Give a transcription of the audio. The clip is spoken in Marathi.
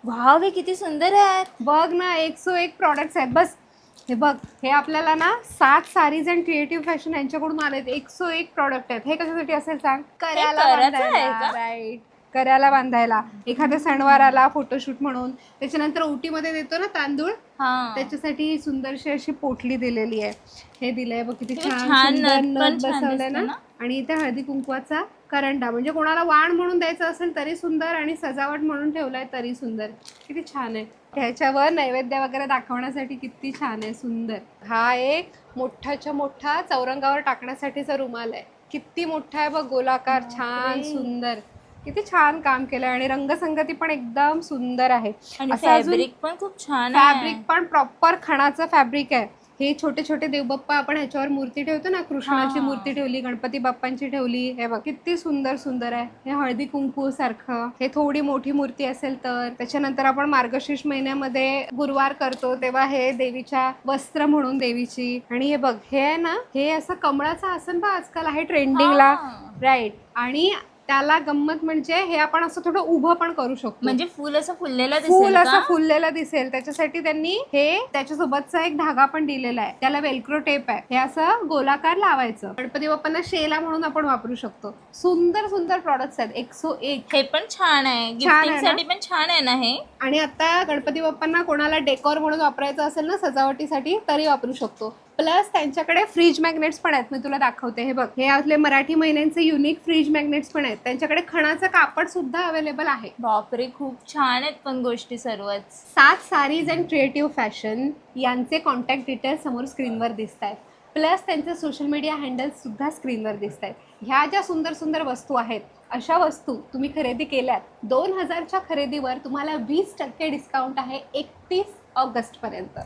वाव, हे किती सुंदर आहेत. बघ ना, 101 प्रॉडक्ट्स आहेत. बस हे बघ, हे आपल्याला ना 7 सारीज अँड क्रिएटिव्ह फॅशन यांच्याकडून आलेत. 101 प्रॉडक्ट आहेत. हे कशासाठी असेल सांग? कराचं आहे का? राईट, करायला बांधायला, एखाद्या सणवाराला फोटोशूट म्हणून. त्याच्यानंतर ओटीमध्ये देतो ना तांदूळ, हा, त्याच्यासाठी सुंदरशी अशी पोटली दिलेली आहे. हे दिलंय बघ, किती छान छान सुंदर नथ पण नथ छान बसवलंय दिसते ना. ना. आणि इथे हळदी कुंकवाचा करंडा, म्हणजे कोणाला वाण म्हणून द्यायचं असेल तरी सुंदर, आणि सजावट म्हणून ठेवलाय तरी सुंदर. किती छान आहे. ह्याच्यावर नैवेद्य वगैरे दाखवण्यासाठी किती छान आहे, सुंदर. हा एक मोठाच्या मोठा चौरंगावर टाकण्यासाठीचा रुमाल आहे. किती मोठा आहे बघ, गोलाकार, छान सुंदर. किती छान काम केलंय. आणि रंगसंगती पण एकदम सुंदर आहे. आणि असं अजून फॅब्रिक पण खूप छान आहे. फॅब्रिक पण प्रॉपर खणाचं फॅब्रिक आहे. हे छोटे छोटे देवबाप्पा आपण ह्याच्यावर मूर्ती ठेवतो ना, कृष्णाची हा. मूर्ती ठेवली, गणपती बाप्पांची ठेवली. हे बघ किती सुंदर सुंदर आहे. हे हळदी कुंकू सारखं. हे थोडी मोठी मूर्ती असेल तर. त्याच्यानंतर आपण मार्गशीर्ष महिन्यामध्ये गुरुवार करतो तेव्हा हे देवीच्या वस्त्र म्हणून देवीची. आणि हे बघ, हे आहे ना, हे असं कमळाचं आसन बघ आजकाल आहे ट्रेंडिंगला. राईट. आणि त्याला गंमत म्हणजे हे आपण असं थोडं उभं पण करू शकतो, म्हणजे फुल असं फुललेलं फुल दिसेल असं का? फुललेला दिसेल. त्याच्यासाठी त्यांनी हे त्याच्यासोबतचा एक धागा पण दिलेला आहे. त्याला वेल्क्रो टेप आहे. हे असं गोलाकार लावायचं. गणपती बाप्पांना शेला म्हणून आपण वापरू शकतो. सुंदर सुंदर प्रॉडक्ट्स आहेत. 101. हे पण छान आहे, छान आहे गिफ्टिंग ना? साठी पण छान आहे ना हे. आणि आता गणपती बाप्पांना कोणाला डेकोर म्हणून वापरायचं असेल ना, सजावटीसाठी, तरी वापरू शकतो. प्लस त्यांच्याकडे फ्रीज मॅग्नेट्स पण आहेत. मी तुला दाखवते. हे बघ, हे आपले मराठी महिन्यांचे युनिक फ्रीज मॅग्नेट्स पण आहेत. त्यांच्याकडे खणाचं कापड सुद्धा अवेलेबल आहे. बापरे, खूप छान आहेत पण गोष्टी सर्वच. 7 सारीज अँड क्रिएटिव्ह फॅशन यांचे कॉन्टॅक्ट डिटेल्स समोर स्क्रीनवर दिसत आहेत. प्लस त्यांचे सोशल मीडिया हँडल्स सुद्धा स्क्रीनवर दिसत आहेत. ह्या ज्या सुंदर सुंदर वस्तू आहेत, अशा वस्तू तुम्ही खरेदी केल्यात, 2000च्या खरेदीवर तुम्हाला 20% डिस्काउंट आहे 31 ऑगस्टपर्यंत.